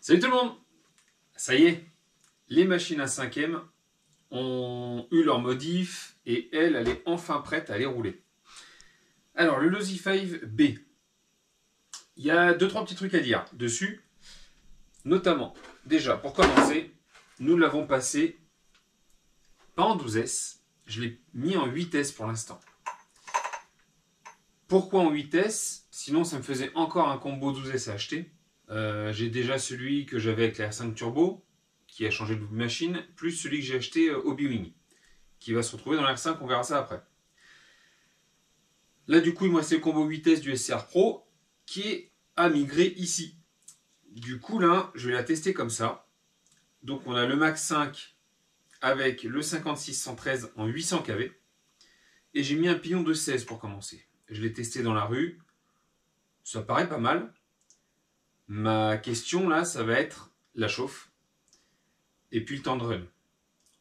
Salut tout le monde! Ça y est, les machines à 5e ont eu leur modif et elle est enfin prête à les rouler. Alors le Losi 5 B, il y a 2-3 petits trucs à dire dessus. Notamment, déjà pour commencer, nous l'avons passé pas en 12S, je l'ai mis en 8S pour l'instant. Pourquoi en 8S? Sinon ça me faisait encore un combo 12S à acheter. J'ai déjà celui que j'avais avec la R5 Turbo, qui a changé de machine, plus celui que j'ai acheté Hobby-Wing, qui va se retrouver dans la R5, on verra ça après. Là du coup il me restait le combo 8S du SCR Pro, qui est à migrer ici. Du coup là, je vais la tester comme ça. Donc on a le Max 5 avec le 5613 en 800 kV. Et j'ai mis un pignon de 16 pour commencer. Je l'ai testé dans la rue. Ça paraît pas mal. Ma question là, ça va être la chauffe. Et puis le temps de run.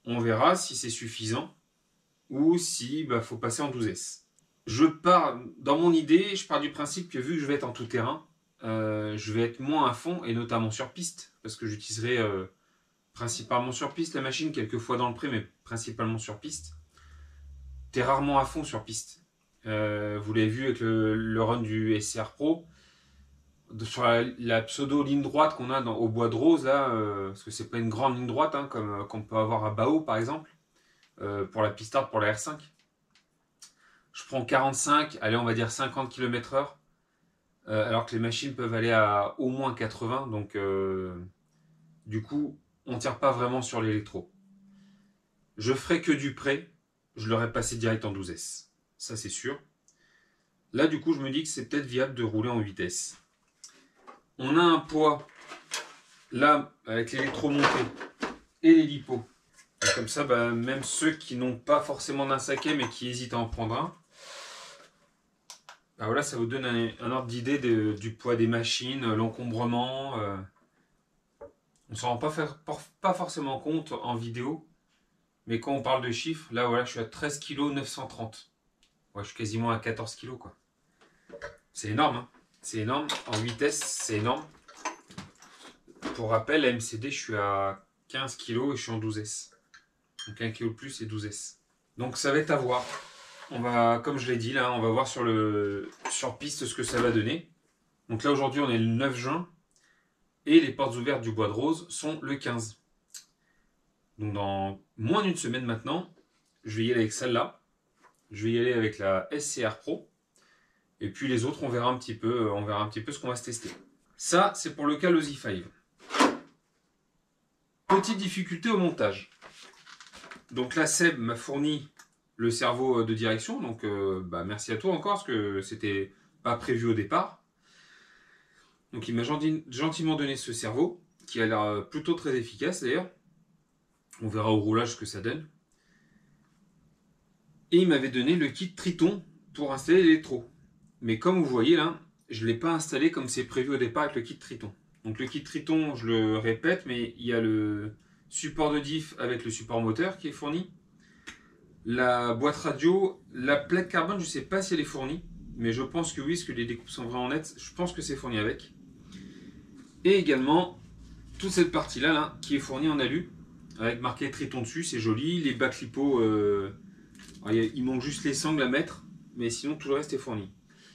On verra si c'est suffisant. Ou si faut passer en 12S. Dans mon idée, je pars du principe que vu que je vais être en tout terrain, je vais être moins à fond, et notamment sur piste. Parce que j'utiliserai principalement sur piste la machine, quelques fois dans le pré, mais principalement sur piste. T'es rarement à fond sur piste. Vous l'avez vu avec le run du SCR Pro, sur la pseudo ligne droite qu'on a au bois de rose là, parce que c'est pas une grande ligne droite hein, comme qu'on peut avoir à Bao par exemple, pour la pistarde, pour la R5. Je prends 45, allez on va dire 50 km/h, alors que les machines peuvent aller à au moins 80, donc du coup on tire pas vraiment sur l'électro. Je ferai que du pré, je l'aurais passé direct en 12S, ça c'est sûr. Là du coup je me dis que c'est peut-être viable de rouler en 8S. On a un poids là avec l'électro monté et les lipos. Et comme ça, même ceux qui n'ont pas forcément d'un 5e et qui hésitent à en prendre un, voilà, ça vous donne un ordre d'idée du poids des machines, l'encombrement. On ne s'en rend pas forcément compte en vidéo, mais quand on parle de chiffres, là voilà, je suis à 13 kg 930. Ouais, je suis quasiment à 14 kg quoi. C'est énorme, hein. C'est énorme. En 8S, c'est énorme. Pour rappel, la MCD, je suis à 15 kg et je suis en 12S. Donc 1 kg de plus et 12S. Donc ça va être à voir. On va, comme je l'ai dit là, on va voir sur piste ce que ça va donner. Donc là aujourd'hui on est le 9 juin et les portes ouvertes du bois de rose sont le 15. Donc dans moins d'une semaine maintenant, je vais y aller avec celle-là. Je vais y aller avec la SCR Pro. Et puis les autres, on verra un petit peu ce qu'on va se tester. Ça, c'est pour le cas Losi 5. Petite difficulté au montage. Donc là, Seb m'a fourni le cerveau de direction. Donc merci à toi encore, parce que c'était pas prévu au départ. Donc il m'a gentiment donné ce cerveau, qui a l'air plutôt très efficace d'ailleurs. On verra au roulage ce que ça donne. Et il m'avait donné le kit Triton pour installer l'électro. Mais comme vous voyez là, je ne l'ai pas installé comme c'est prévu au départ avec le kit Triton. Donc le kit Triton, je le répète, mais il y a le support de diff avec le support moteur qui est fourni. La boîte radio, la plaque carbone, je ne sais pas si elle est fournie, mais je pense que oui, parce que les découpes sont vraiment nettes, je pense que c'est fourni avec. Et également, toute cette partie-là là, qui est fournie en alu, avec marqué Triton dessus, c'est joli. Les bacs lipo, il manque juste les sangles à mettre, mais sinon tout le reste est fourni.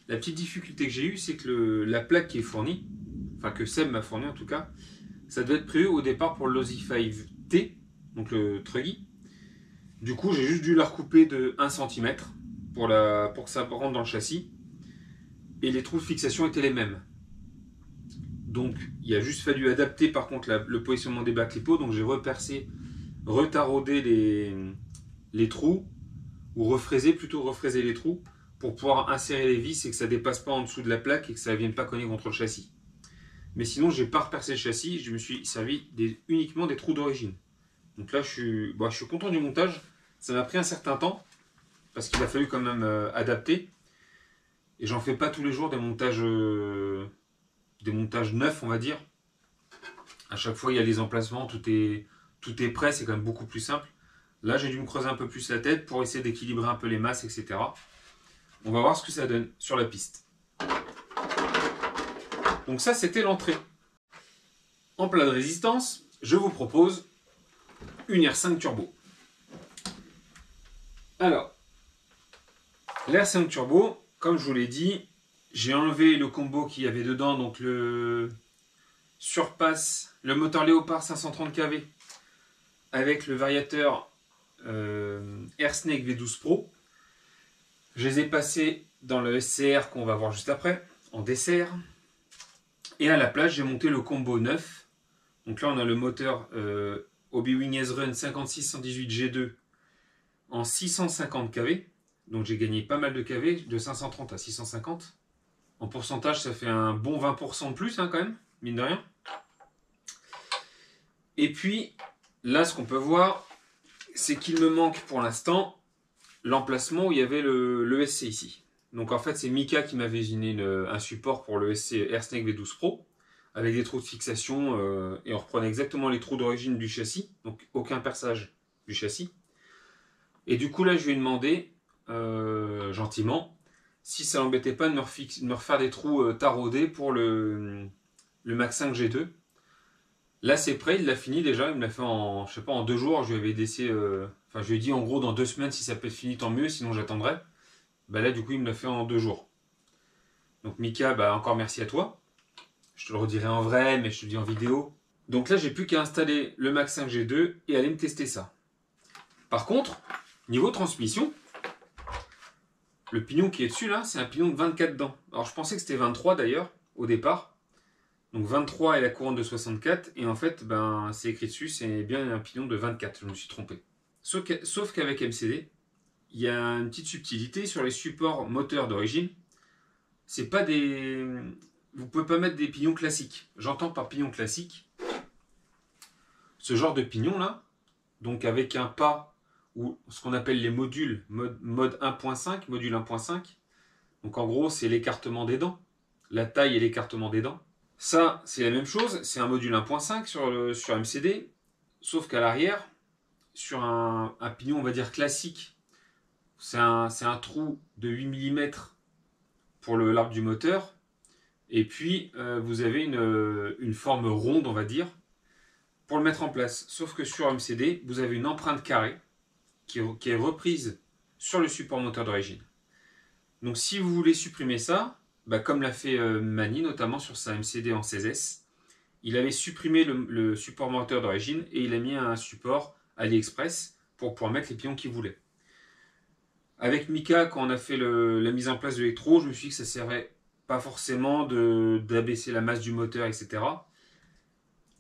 La petite difficulté que j'ai eue, c'est que la plaque qui est fournie, enfin que Seb m'a fourni en tout cas, ça devait être prévu au départ pour le Losi 5T, donc le Truggy. Du coup, j'ai juste dû la recouper de 1 cm pour que ça rentre dans le châssis. Et les trous de fixation étaient les mêmes. Donc, il a juste fallu adapter par contre le positionnement des bacs lipo. Donc, j'ai retaraudé les trous, ou refraisé les trous, pour pouvoir insérer les vis et que ça ne dépasse pas en dessous de la plaque et que ça ne vienne pas cogner contre le châssis. Mais sinon, je n'ai pas repercé le châssis, je me suis servi uniquement des trous d'origine. Donc là, je suis content du montage. Ça m'a pris un certain temps, parce qu'il a fallu quand même adapter. Et j'en fais pas tous les jours des montages neufs, on va dire. À chaque fois, il y a les emplacements, tout est prêt, c'est quand même beaucoup plus simple. Là, j'ai dû me creuser un peu plus la tête pour essayer d'équilibrer un peu les masses, etc. On va voir ce que ça donne sur la piste. Donc ça, c'était l'entrée. En plat de résistance, je vous propose une R5 Turbo. Alors, la R5 Turbo, comme je vous l'ai dit, j'ai enlevé le combo qu'il y avait dedans, donc le Surpass, le moteur Léopard 530 kV avec le variateur AirSnake V12 Pro. Je les ai passés dans le SCR qu'on va voir juste après, en dessert. Et à la place, j'ai monté le combo 9. Donc là, on a le moteur Hobby-Wing S-Run 5618 G2 en 650 kV. Donc j'ai gagné pas mal de kV, de 530 à 650. En pourcentage, ça fait un bon 20% de plus, hein, quand même, mine de rien. Et puis, là, ce qu'on peut voir, c'est qu'il me manque pour l'instant l'emplacement où il y avait le SC ici. Donc en fait, c'est Mika qui m'avait usiné un support pour le SC AirSnake V12 Pro, avec des trous de fixation, et on reprenait exactement les trous d'origine du châssis, donc aucun perçage du châssis. Et du coup, là, je lui ai demandé, gentiment, si ça l'embêtait pas de me refaire des trous taraudés pour le Max 5 G2. Là, c'est prêt, il l'a fini déjà, il me l'a fait en, je sais pas, en 2 jours. Je lui avais laissé, enfin, je lui ai dit en gros dans 2 semaines, si ça peut être fini, tant mieux, sinon j'attendrai. Bah là, du coup, il me l'a fait en 2 jours. Donc Mika, bah encore merci à toi. Je te le redirai en vrai, mais je te le dis en vidéo. Donc là, j'ai plus qu'à installer le Max 5 G2 et aller me tester ça. Par contre, niveau transmission, le pignon qui est dessus là, c'est un pignon de 24 dents. Alors je pensais que c'était 23 d'ailleurs, au départ. Donc 23 est la couronne de 64, et en fait, ben, c'est écrit dessus, c'est bien un pignon de 24, je me suis trompé. Sauf qu'avec MCD, il y a une petite subtilité sur les supports moteurs d'origine. C'est pas des... Vous pouvez pas mettre des pignons classiques. J'entends par pignon classique ce genre de pignon là, donc avec un pas ou ce qu'on appelle les modules, mode 1.5, module 1.5. Donc en gros, c'est l'écartement des dents, la taille et l'écartement des dents. Ça, c'est la même chose, c'est un module 1.5 sur MCD, sauf qu'à l'arrière, sur un pignon, on va dire classique, c'est un trou de 8 mm pour l'arbre du moteur, et puis vous avez une forme ronde, on va dire, pour le mettre en place. Sauf que sur MCD, vous avez une empreinte carrée qui est reprise sur le support moteur d'origine. Donc si vous voulez supprimer ça, bah, comme l'a fait Mani, notamment sur sa MCD en 16S, il avait supprimé le support moteur d'origine et il a mis un support AliExpress pour pouvoir mettre les pignons qu'il voulait. Avec Mika, quand on a fait la mise en place de l'électro, je me suis dit que ça ne servait pas forcément d'abaisser la masse du moteur, etc.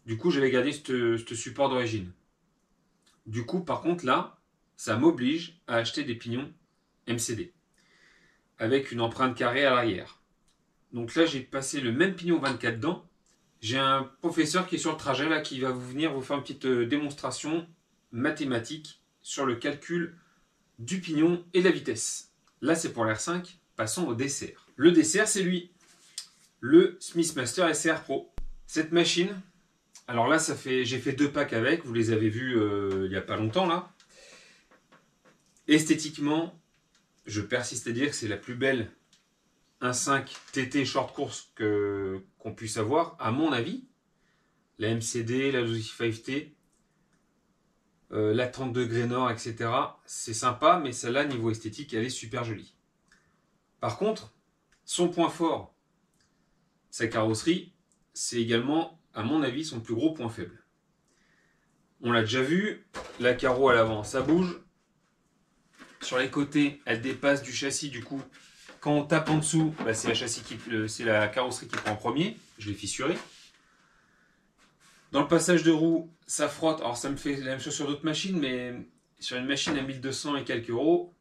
Du coup, j'avais gardé ce support d'origine. Du coup, par contre, là, ça m'oblige à acheter des pignons MCD avec une empreinte carrée à l'arrière. Donc là, j'ai passé le même pignon 24 dents. J'ai un professeur qui est sur le trajet là, qui va venir vous faire une petite démonstration mathématique sur le calcul du pignon et de la vitesse. Là, c'est pour l'R5. Passons au dessert. Le dessert, c'est lui, le Smithmaster SCR Pro. Cette machine, alors là, j'ai fait 2 packs avec. Vous les avez vus il n'y a pas longtemps là. Esthétiquement, je persiste à dire que c'est la plus belle 1.5 TT short course qu'on puisse avoir, à mon avis. La MCD, la 12i5T, la 30 degrés nord, etc. C'est sympa, mais celle-là, niveau esthétique, elle est super jolie. Par contre, son point fort, sa carrosserie, c'est également, à mon avis, son plus gros point faible. On l'a déjà vu, la carreau à l'avant, ça bouge. Sur les côtés, elle dépasse du châssis, du coup, quand on tape en dessous, bah, c'est la carrosserie qui prend en premier. Je l'ai fissuré. Dans le passage de roue, ça frotte. Alors ça me fait la même chose sur d'autres machines, mais sur une machine à 1200 et quelques euros,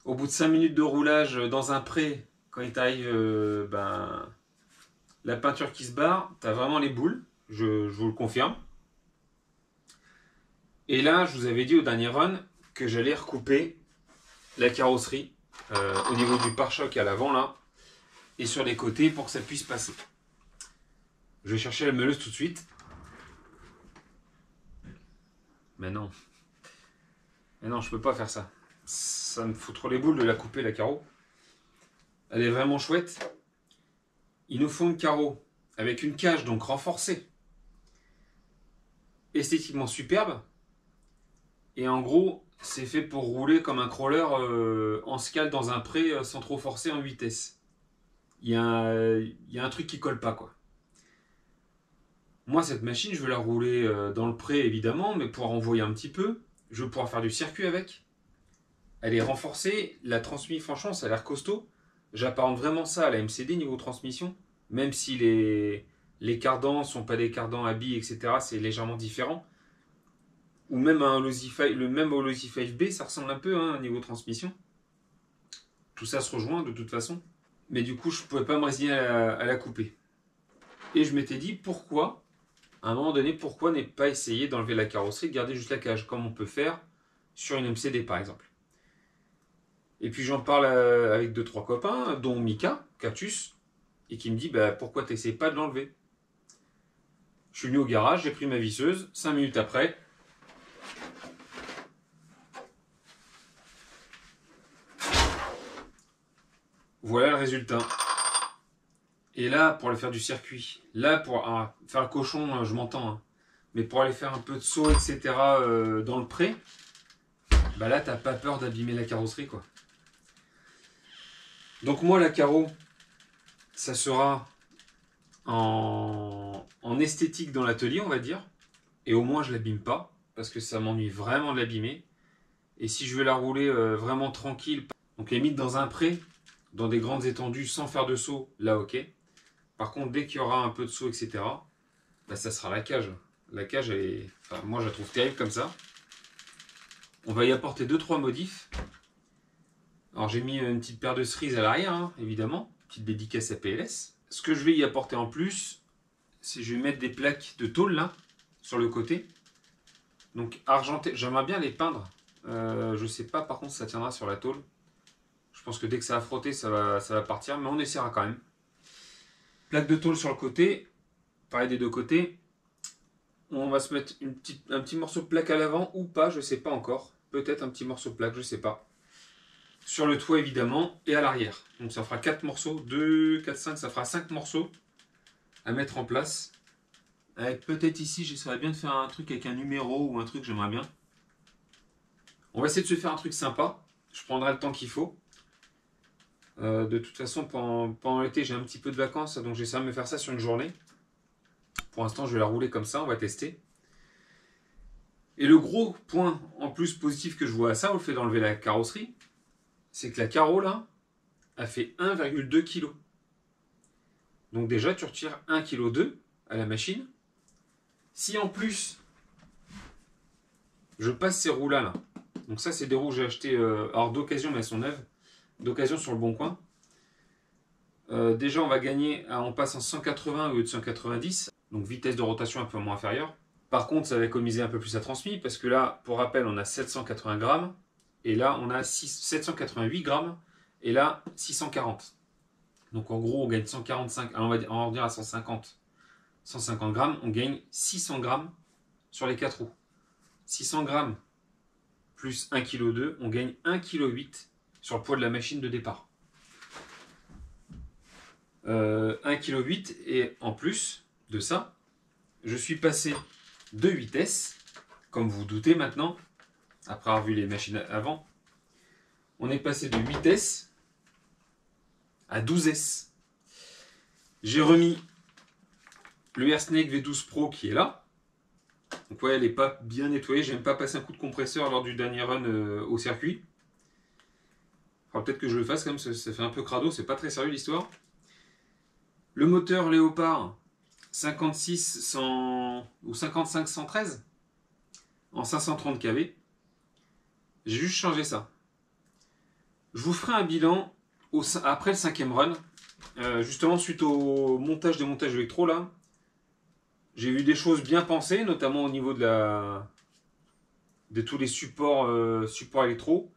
au bout de 5 minutes de roulage dans un pré, quand il t'arrive la peinture qui se barre, t'as vraiment les boules, je vous le confirme. Et là, je vous avais dit au dernier run que j'allais recouper la carrosserie au niveau du pare-choc à l'avant là, et sur les côtés pour que ça puisse passer. Je vais chercher la meuleuse tout de suite. Mais non. Mais non, je peux pas faire ça. Ça me fout trop les boules de la couper, la carreau. Elle est vraiment chouette. Il nous faut une carreau avec une cage donc renforcée, esthétiquement superbe. Et en gros, c'est fait pour rouler comme un crawler en scale dans un pré sans trop forcer en vitesse. Il y a un truc qui colle pas, quoi. Moi, cette machine, je veux la rouler dans le pré, évidemment, mais pour envoyer un petit peu. Je veux pouvoir faire du circuit avec. Elle est renforcée. La transmission, franchement, ça a l'air costaud. J'apparente vraiment ça à la MCD niveau transmission. Même si les cardans ne sont pas des cardans à billes, etc. C'est légèrement différent. Ou même un le même Holosy 5B, ça ressemble un peu hein, niveau transmission. Tout ça se rejoint de toute façon. Mais du coup, je ne pouvais pas me résigner à la couper. Et je m'étais dit, pourquoi, à un moment donné, pourquoi ne pas essayer d'enlever la carrosserie et de garder juste la cage, comme on peut faire sur une MCD par exemple. Et puis j'en parle avec 2-3 copains, dont Mika, Cactus, et qui me dit, bah, pourquoi tu n'essayes pas de l'enlever? Je suis venu au garage, j'ai pris ma visseuse, 5 minutes après, voilà le résultat. Et là, pour aller faire du circuit, là, pour faire le cochon, je m'entends, hein, mais pour aller faire un peu de saut, etc., dans le pré, bah là, t'as pas peur d'abîmer la carrosserie, quoi. Donc moi, la carreau, ça sera en esthétique dans l'atelier, on va dire, et au moins, je l'abîme pas, parce que ça m'ennuie vraiment de l'abîmer. Et si je veux la rouler vraiment tranquille, donc limite dans un pré, dans des grandes étendues, sans faire de saut, là, ok. Par contre, dès qu'il y aura un peu de saut, etc., bah, ça sera la cage. La cage, elle est... enfin, moi, je la trouve terrible comme ça. On va y apporter 2-3 modifs. Alors, j'ai mis une petite paire de cerises à l'arrière, hein, évidemment. Petite dédicace à PLS. Ce que je vais y apporter en plus, c'est que je vais mettre des plaques de tôle, là, sur le côté. Donc, argenté. J'aimerais bien les peindre. Je sais pas, par contre, si ça tiendra sur la tôle. Je pense que dès que ça va frotter, ça va partir. Mais on essaiera quand même. Plaque de tôle sur le côté, pareil des deux côtés. On va se mettre un petit morceau de plaque à l'avant ou pas, je ne sais pas encore. Peut-être un petit morceau de plaque, je ne sais pas. Sur le toit évidemment et à l'arrière. Donc ça fera 4 morceaux, 2, 4, 5, ça fera 5 morceaux à mettre en place. Avec peut-être ici, j'essaierais bien de faire un truc avec un numéro ou un truc, j'aimerais bien. On va essayer de se faire un truc sympa. Je prendrai le temps qu'il faut. De toute façon, pendant l'été, j'ai un petit peu de vacances, donc j'essaie de me faire ça sur une journée. Pour l'instant, je vais la rouler comme ça, on va tester. Et le gros point en plus positif que je vois à ça, au fait d'enlever la carrosserie, c'est que la carreau là, a fait 1,2 kg. Donc déjà, tu retires 1,2 kg à la machine. Si en plus, je passe ces roues là, donc ça c'est des roues que j'ai achetées alors d'occasion, mais elles sont neuves, d'occasion sur le bon coin. Déjà, on va gagner, on passe en 180 au lieu de 190, donc vitesse de rotation un peu moins inférieure. Par contre, ça va économiser un peu plus la transmise, parce que là, pour rappel, on a 780 grammes, et là, on a 788 grammes, et là, 640. Donc en gros, on gagne 145, on va dire à 150 grammes, on gagne 600 grammes sur les 4 roues. 600 grammes plus 1,2 kg, on gagne 1,8 kg sur le poids de la machine de départ. 1,8 kg, et en plus de ça, je suis passé de vitesse, comme vous vous doutez maintenant, après avoir vu les machines avant, on est passé de 8S à 12S. J'ai remis le Airsnake V12 Pro qui est là. Donc ouais, elle n'est pas bien nettoyée. J'aime pas passer un coup de compresseur lors du dernier run au circuit. Faudra peut-être que je le fasse quand même, ça fait un peu crado, c'est pas très sérieux l'histoire. Le moteur Léopard 56 100 ou 55 113 en 530 kV. J'ai juste changé ça. Je vous ferai un bilan après le 5e run. Justement, suite au montage des montages électro, là, j'ai vu des choses bien pensées, notamment au niveau de tous les supports électro.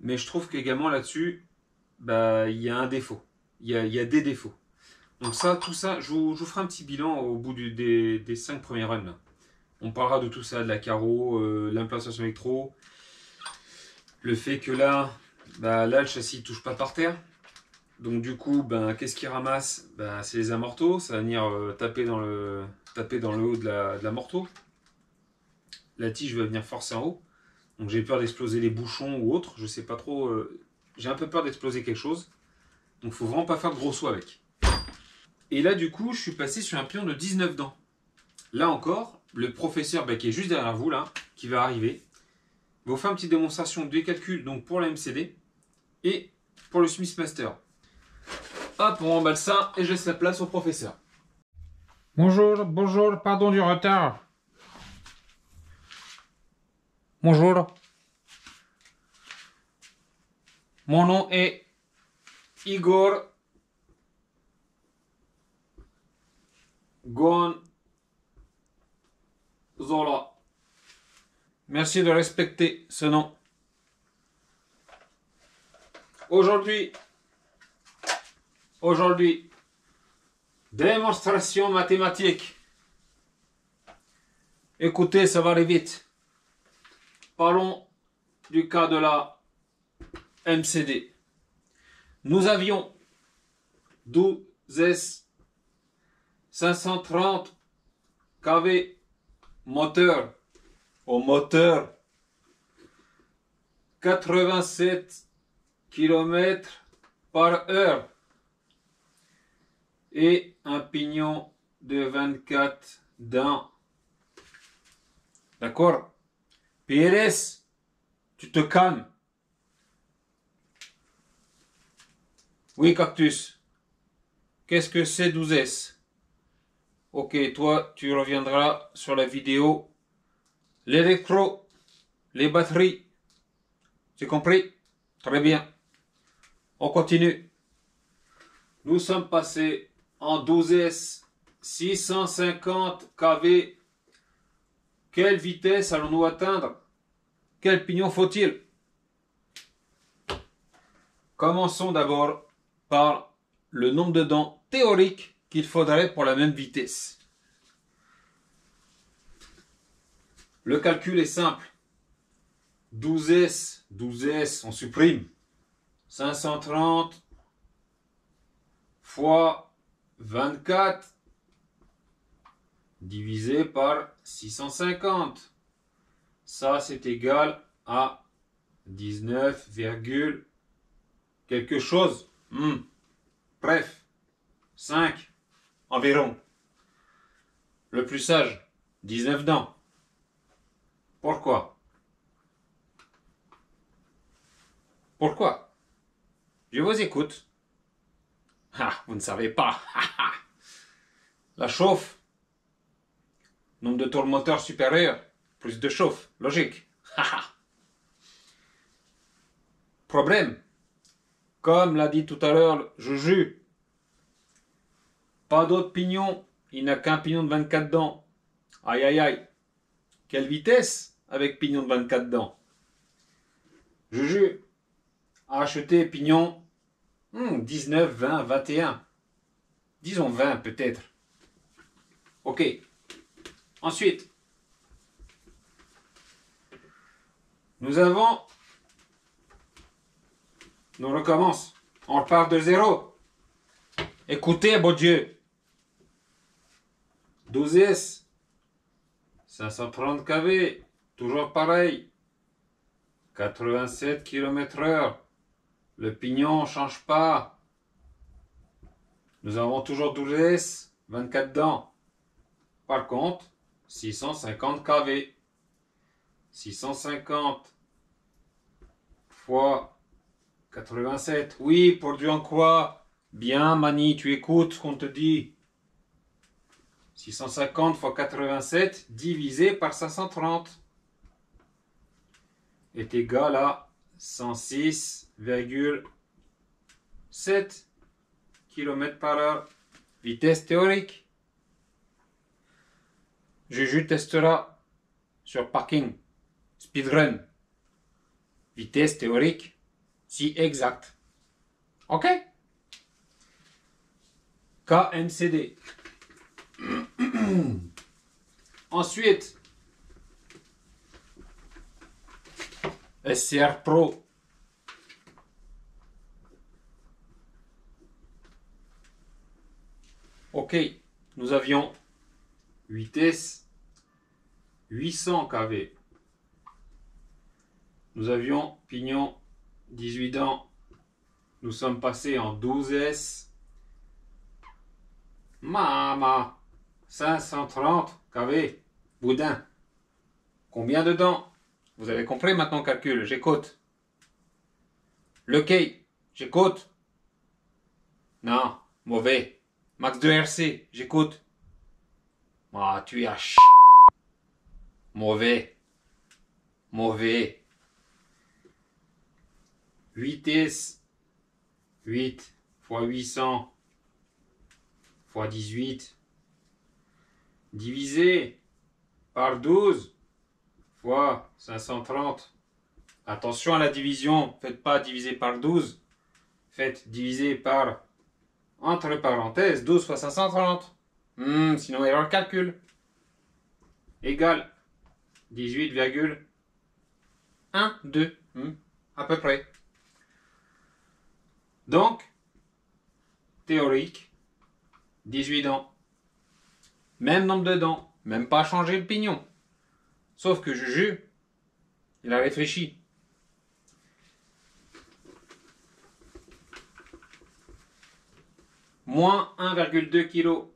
Mais je trouve qu'également là-dessus, bah, il y a un défaut. Il y a des défauts. Donc ça, tout ça, je vous ferai un petit bilan au bout des 5 premiers runs. Là. On parlera de tout ça, de la carreau, l'implantation électro, le fait que là, le châssis ne touche pas par terre. Donc du coup, ben, qu'est-ce qu'il ramasse? Ben, c'est les amortos, ça va venir taper dans le haut de la morteau. La tige va venir forcer en haut. Donc j'ai peur d'exploser les bouchons ou autre, je sais pas trop. J'ai un peu peur d'exploser quelque chose. Donc faut vraiment pas faire de gros sauts avec. Et là du coup, je suis passé sur un pion de 19 dents. Là encore, le professeur qui est juste derrière vous, là, qui va arriver, va vous faire une petite démonstration des calculs donc pour la MCD et pour le Smithmaster. Hop, on remballe ça et je laisse la place au professeur. Bonjour, pardon du retard. Bonjour. Mon nom est Igor Gonzola. Merci de respecter ce nom. Aujourd'hui, démonstration mathématique. Écoutez, ça va aller vite. Parlons du cas de la MCD. Nous avions 12S 530 kV moteur au moteur 87 km/h et un pignon de 24 dents. D'accord? PLS, tu te calmes. Oui, Cactus. Qu'est-ce que c'est 12S? Ok, toi, tu reviendras sur la vidéo. L'électro, les batteries. C'est compris? Très bien. On continue. Nous sommes passés en 12S 650 kV. Quelle vitesse allons-nous atteindre? Quel pignon faut-il? Commençons d'abord Par le nombre de dents théorique qu'il faudrait pour la même vitesse. Le calcul est simple. 12S, on supprime. 530 fois 24 divisé par 650. Ça, c'est égal à 19, quelque chose. Bref, 5 Environ. Le plus sage, 19 dents. Pourquoi? Pourquoi? Je vous écoute. Ah, vous ne savez pas. La chauffe. Nombre de tours moteur supérieur. Plus de chauffe. Logique. Problème. Comme l'a dit tout à l'heure Juju. Pas d'autre pignon. Il n'a qu'un pignon de 24 dents. Aïe aïe aïe. Quelle vitesse avec pignon de 24 dents? Juju a acheté pignon 19, 20, 21. Disons 20 peut-être. Ok. Ensuite, nous avons... Nous recommence. On repart de zéro. Écoutez, bon Dieu. 12S. 530 kV. Toujours pareil. 87 km/h. Le pignon ne change pas. Nous avons toujours 12S. 24 dents. Par contre, 650 kV. 650 fois 87. Oui, produit en quoi? Bien, Mani, tu écoutes ce qu'on te dit. 650 fois 87 divisé par 530 est égal à 106,7 km/h. Vitesse théorique. Juju testera sur parking. Speedrun. Vitesse théorique. Si exact. Ok? KMCD. Ensuite, SCR Pro. Ok, nous avions vitesse 800 kV. Nous avions pignon 18 dents. Nous sommes passés en 12S. Mama 530 kV. Boudin. Combien de dents? Vous avez compris maintenant le calcul. J'écoute. Le quai. J'écoute. Non, mauvais. Max de RC. J'écoute. Ah, tu es à ch... Mauvais. Mauvais. Vitesse 8 fois 800 fois 18 divisé par 12 fois 530. Attention à la division, faites pas diviser par 12, faites diviser par, entre parenthèses, 12 fois 530. Sinon erreur de calcul. Égale 18,12. À peu près. Donc, théorique, 18 dents. Même nombre de dents, même pas changer le pignon. Sauf que Juju, il a réfléchi. Moins 1,2 kg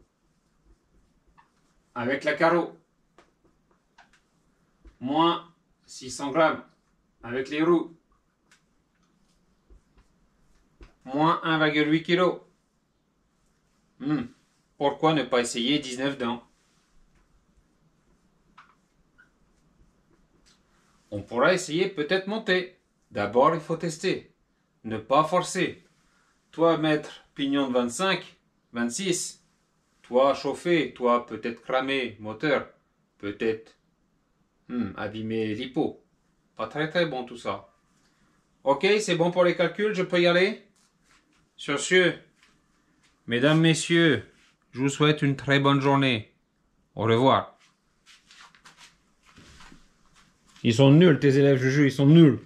avec la carreau. Moins 600 grammes avec les roues. Moins 1,8 kg. Pourquoi ne pas essayer 19 dents? On pourra essayer peut-être monter. D'abord, il faut tester. Ne pas forcer. Toi, mettre pignon de 25, 26. Toi, chauffer. Toi, peut-être cramer moteur. Peut-être abîmer l'hypo. Pas très très bon tout ça. Ok, c'est bon pour les calculs, je peux y aller? Sur ce, mesdames, messieurs, je vous souhaite une très bonne journée. Au revoir. Ils sont nuls, tes élèves, Juju, ils sont nuls.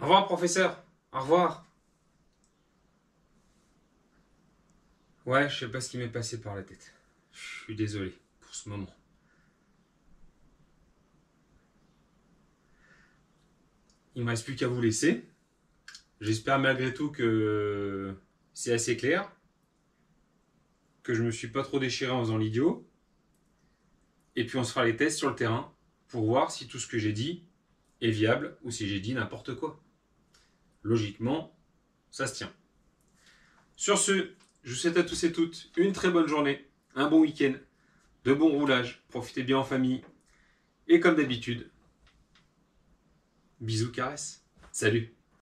Au revoir, professeur. Au revoir. Ouais, je sais pas ce qui m'est passé par la tête. Je suis désolé pour ce moment. Il me reste plus qu'à vous laisser. J'espère malgré tout que c'est assez clair, que je me suis pas trop déchiré en faisant l'idiot. Et puis on se fera les tests sur le terrain pour voir si tout ce que j'ai dit est viable ou si j'ai dit n'importe quoi. Logiquement, ça se tient. Sur ce, je vous souhaite à tous et toutes une très bonne journée, un bon week-end, de bons roulages, profitez bien en famille. Et comme d'habitude, bisous, caresses. Salut!